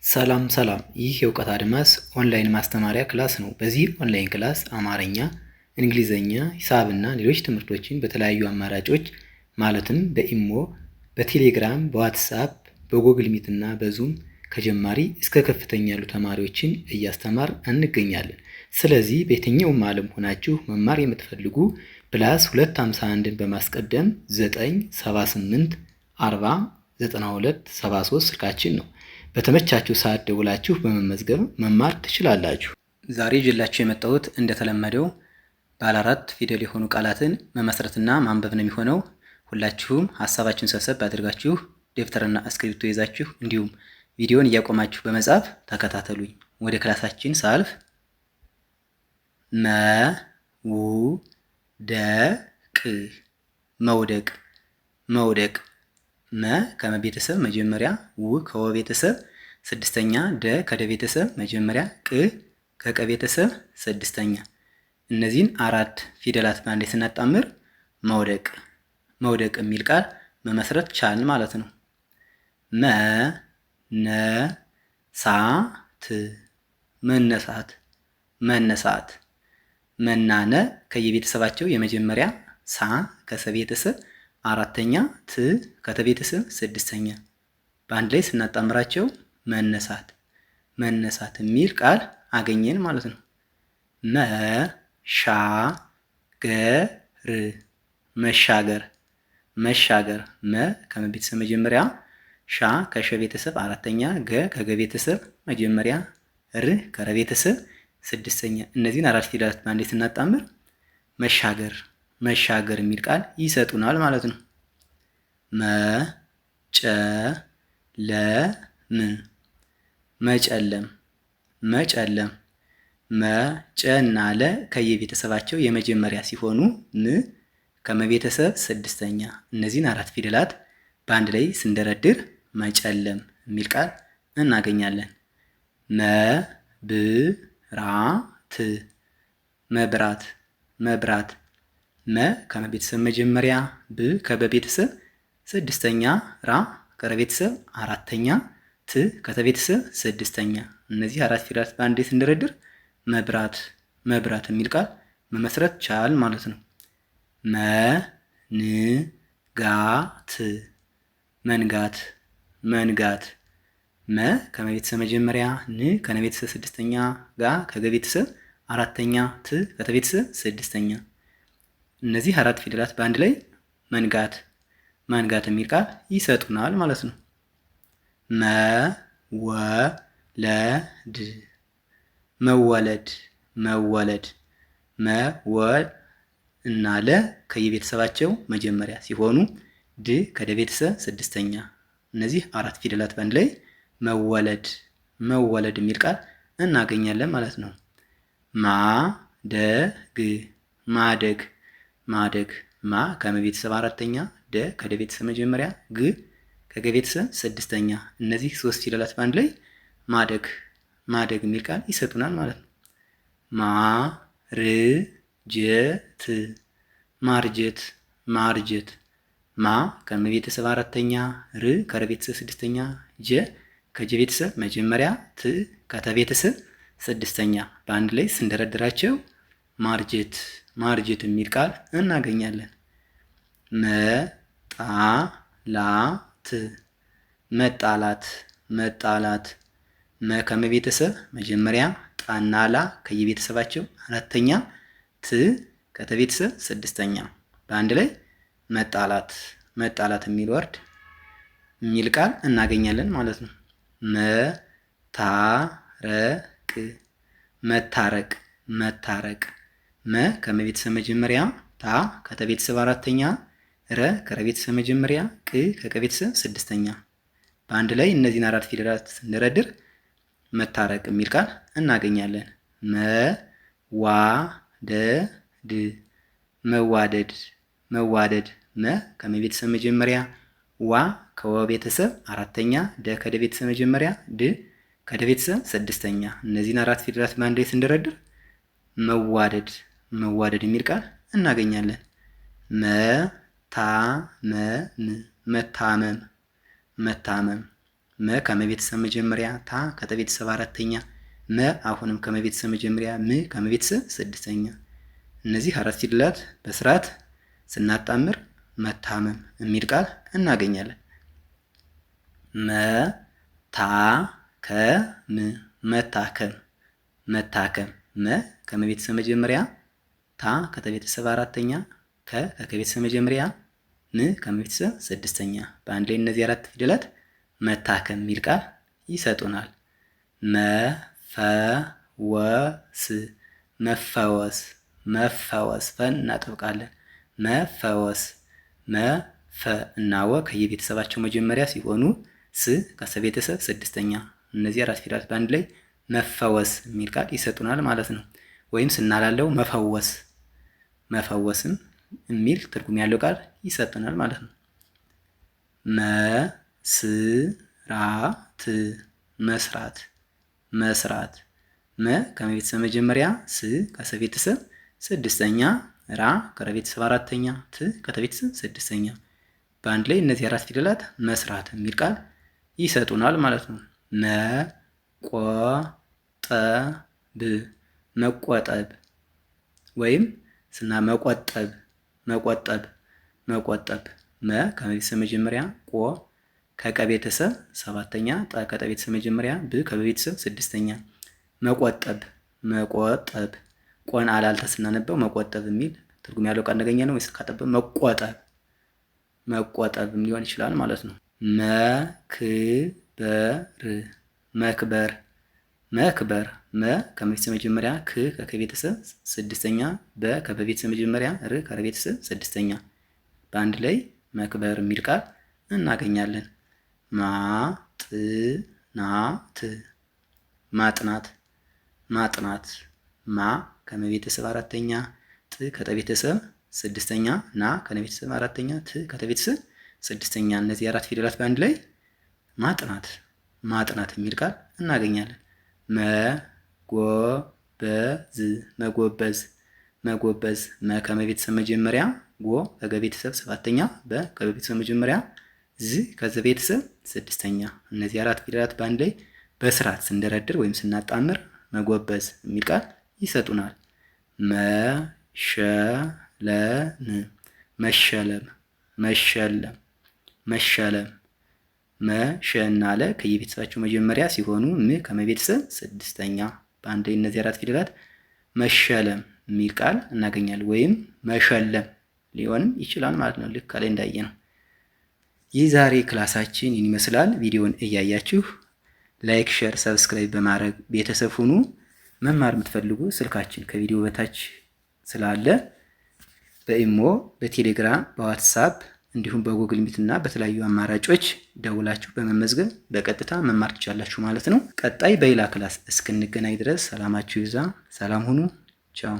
ሰላም ሰላም ይህ የእውቀት አድማስ ኦንላይን ማስተማሪያ ክላስ ነው። በዚህ ኦንላይን ክላስ አማርኛ፣ እንግሊዘኛ፣ ሂሳብና ሌሎች ትምህርቶችን በተለያዩ አማራጮች ማለትም በኢሞ፣ በቴሌግራም፣ በዋትስአፕ፣ በጎግል ሚት እና በዙም ከጀማሪ እስከ ከፍተኛ ያሉ ተማሪዎችን እያስተማር እንገኛለን። ስለዚህ በየትኛውም ዓለም ሆናችሁ መማር የምትፈልጉ ፕላስ 251ን በማስቀደም 978 40 92 73 ስልካችን ነው። በተመቻችሁ ሰዓት ደውላችሁ በመመዝገብ መማር ትችላላችሁ። ዛሬ ይዤላችሁ የመጣሁት እንደተለመደው ባለ 4 ፊደል የሆኑ ቃላትን መመስረትና ማንበብ ነው የሚሆነው። ሁላችሁም ሀሳባችሁን ሰብሰብ አድርጋችሁ ደብተርና እስክሪብቶ ይዛችሁ እንዲሁም ቪዲዮን እያቆማችሁ በመጻፍ ተከታተሉኝ። ወደ ክላሳችን ሳልፍ መውደቅ መውደቅ መ ከመ ቤተሰብ መጀመሪያ፣ ው ከወ ቤተሰብ ስድስተኛ፣ ደ ከደ ቤተሰብ መጀመሪያ፣ ቅ ከቀ ቤተሰብ ስድስተኛ። እነዚህን 4 ፊደላት በአንዴ ስናጣምር መውደቅ መውደቅ የሚል ቃል መመስረት ቻልን ማለት ነው። መነሳት መነሳት መናነ ከየቤተሰባቸው የመጀመሪያ፣ ሳ ከሰ ቤተሰብ አራተኛ፣ ት ከተቤተሰብ ስድስተኛ። በአንድ ላይ ስናጣምራቸው መነሳት መነሳት የሚል ቃል አገኘን ማለት ነው። መሻገር መሻገር መ ከመ ቤተሰብ መጀመሪያ፣ ሻ ከሸ ቤተሰብ አራተኛ፣ ገ ከገ ቤተሰብ መጀመሪያ፣ ር ከረ ቤተሰብ ስድስተኛ። እነዚህን 4 ፊደላት በአንድ ላይ ስናጣምር መሻገር መሻገር የሚል ቃል ይሰጡናል ማለት ነው። መጨለም መጨለም መጨና ለ ከየቤተሰባቸው የመጀመሪያ ሲሆኑ ም ከመቤተሰብ ስድስተኛ። እነዚህን 4 ፊደላት በአንድ ላይ ስንደረድር መጨለም የሚል ቃል እናገኛለን። መብራት መብራት መ ከመ ቤተሰብ መጀመሪያ፣ ብ ከበቤተሰብ ስድስተኛ፣ ራ ከረ ቤተሰብ አራተኛ፣ ት ከተቤተሰብ ስድስተኛ። እነዚህ 4 ፊደላት በአንድ ላይ ስንደረድር መብራት መብራት የሚል ቃል መመስረት ቻል ማለት ነው። መንጋት መንጋት መ ከመ ቤተሰብ መጀመሪያ፣ ን ከነ ቤተሰብ ስድስተኛ፣ ጋ ከገ ቤተሰብ አራተኛ፣ ት ከተቤተሰብ ስድስተኛ። እነዚህ 4 ፊደላት በአንድ ላይ መንጋት መንጋት የሚል ቃል ይሰጡናል ማለት ነው። መወለድ መወለድ መወ እና ለ ከየቤተሰባቸው መጀመሪያ ሲሆኑ ድ ከደ ቤተሰብ ስድስተኛ። እነዚህ 4 ፊደላት በአንድ ላይ መወለድ መወለድ የሚል ቃል እናገኛለን ማለት ነው። ማደግ ማደግ ማ ከመ ቤተሰብ አራተኛ፣ ደ ከደ ቤተሰብ መጀመሪያ፣ ግ ከገ ቤተሰብ ስድስተኛ። እነዚህ 3 ፊደላት በአንድ ላይ ማደግ ማደግ የሚል ቃል ይሰጡናል ማለት ነው። ማርጀት ማርጀት ማ ከመ ቤተሰብ አራተኛ፣ ር ከረ ቤተሰብ ስድስተኛ፣ ጀ ከጀ ቤተሰብ መጀመሪያ፣ ት ከተ ቤተሰብ ስድስተኛ። በአንድ ላይ ስንደረድራቸው ማርጀት ማርጀት የሚል ቃል እናገኛለን። መጣላት መጣላት መ ከመ ቤተሰብ መጀመሪያ፣ ጣና ላ ከየቤተሰባቸው አራተኛ፣ ት ከተቤተሰብ ስድስተኛ። በአንድ ላይ መጣላት መጣላት የሚል ወርድ የሚል ቃል እናገኛለን ማለት ነው። መታረቅ መታረቅ መ ከመ ቤተሰብ መጀመሪያ፣ ታ ከተቤተሰብ አራተኛ፣ ረ ከረ ቤተሰብ መጀመሪያ፣ ቅ ከቀ ቤተሰብ ስድስተኛ። በአንድ ላይ እነዚህን 4 ፊደላት ስንደረድር መታረቅ የሚል ቃል እናገኛለን። መዋደድ መዋደድ መ ከመ ቤተሰብ መጀመሪያ፣ ዋ ከወ ቤተሰብ አራተኛ፣ ደ ከደ ቤተሰብ መጀመሪያ፣ ድ ከደ ቤተሰብ ስድስተኛ። እነዚህን 4 ፊደላት በአንድ ላይ ስንደረድር መዋደድ መዋደድ የሚል ቃል እናገኛለን። መታመም መታመም መ ከመቤተሰብ መጀመሪያ፣ ታ ከተቤተሰብ አራተኛ፣ መ አሁንም ከመቤተሰብ መጀመሪያ፣ ም ከመቤተሰብ ስድስተኛ። እነዚህ አራት ፊደላት በስርዓት ስናጣምር መታመም የሚል ቃል እናገኛለን። መታከም መታከም መታከም። መ ከመቤተሰብ መጀመሪያ፣ ታ ከተቤተሰብ አራተኛ፣ ከቤተሰብ መጀመሪያ፣ ም ከመቤተሰብ ስድስተኛ። በአንድ ላይ እነዚህ አራት ፊደላት መታከም የሚል ቃል ይሰጡናል። መፈወስ መፈወስ መፈወስ ፈን እናጠብቃለን። መፈወስ መፈ እና ወ ከየቤተሰባቸው መጀመሪያ ሲሆኑ ስ ከሰቤተሰብ ስድስተኛ። እነዚህ አራት ፊደላት በአንድ ላይ መፈወስ የሚል ቃል ይሰጡናል ማለት ነው። ወይም ስናላለው መፈወስ መፈወስም የሚል ትርጉም ያለው ቃል ይሰጡናል ማለት ነው። መስራት መስራት መስራት። መ ከመቤተሰብ መጀመሪያ፣ ስ ከሰቤተሰብ ስድስተኛ፣ ራ ከረቤተሰብ አራተኛ፣ ት ከተቤተሰብ ስድስተኛ። በአንድ ላይ እነዚህ አራት ፊደላት መስራት የሚል ቃል ይሰጡናል ማለት ነው። መቆጠብ መቆጠብ ወይም መቆጠብ መቆጠብ መቆጠብ። መ ከመቤተሰብ መጀመሪያ፣ ቆ ከቀቤተሰብ ሰባተኛ፣ ጠ ከጠቤተሰብ መጀመሪያ፣ ብ ከበቤተሰብ ስድስተኛ። መቆጠብ መቆጠብ። ቆን አላልተ ስናነበው መቆጠብ የሚል ትርጉም ያለው ቃል ነገኘ ነው። ወይስ ካጠበብ መቆጠብ መቆጠብም ሊሆን ይችላል ማለት ነው። መክበር መክበር መክበር። መ ከመቤተሰብ መጀመሪያ፣ ክ ከቤተሰብ ስድስተኛ፣ በ ከበቤተሰብ መጀመሪያ፣ ር ከቤተሰብ ስድስተኛ። በአንድ ላይ መክበር የሚል ቃል እናገኛለን። ማጥናት ማጥናት ማጥናት። ማ ከመቤተሰብ አራተኛ፣ ጥ ከጠቤተሰብ ስድስተኛ፣ ና ከነቤተሰብ አራተኛ፣ ት ከተቤተሰብ ስድስተኛ። እነዚህ አራት ፊደላት በአንድ ላይ ማጥናት ማጥናት የሚል ቃል እናገኛለን። መጎበዝ መጎበዝ መጎበዝ። መ ከመቤተሰብ መጀመሪያ፣ ጎ ከገቤተሰብ ሰባተኛ፣ በ ከቤተሰብ መጀመሪያ፣ ዝ ከዘቤተሰብ ስድስተኛ። እነዚህ አራት ፊደላት በአንድ ላይ በስርዓት ስንደረድር ወይም ስናጣምር መጎበዝ የሚል ቃል ይሰጡናል። መሸለም መሸለም መሸለም መሸለም። መሸ እና ለ ከየቤተሰባቸው መጀመሪያ ሲሆኑ ም ከመቤተሰብ ስድስተኛ። በአንድ ላይ እነዚህ አራት ፊደላት መሸለም የሚል ቃል እናገኛለን። ወይም መሸለም ሊሆንም ይችላል ማለት ነው። ልክ ከላይ እንዳየ ነው። ይህ ዛሬ ክላሳችን ይህን ይመስላል። ቪዲዮን እያያችሁ ላይክ፣ ሼር፣ ሰብስክራይብ በማድረግ ቤተሰብ ሁኑ። መማር የምትፈልጉ ስልካችን ከቪዲዮ በታች ስላለ በኢሞ፣ በቴሌግራም፣ በዋትሳፕ እንዲሁም በጉግል ሚት እና በተለያዩ አማራጮች ደውላችሁ በመመዝገብ በቀጥታ መማር ትችላላችሁ ማለት ነው። ቀጣይ በሌላ ክላስ እስክንገናኝ ድረስ ሰላማችሁ ይብዛ። ሰላም ሁኑ። ቻው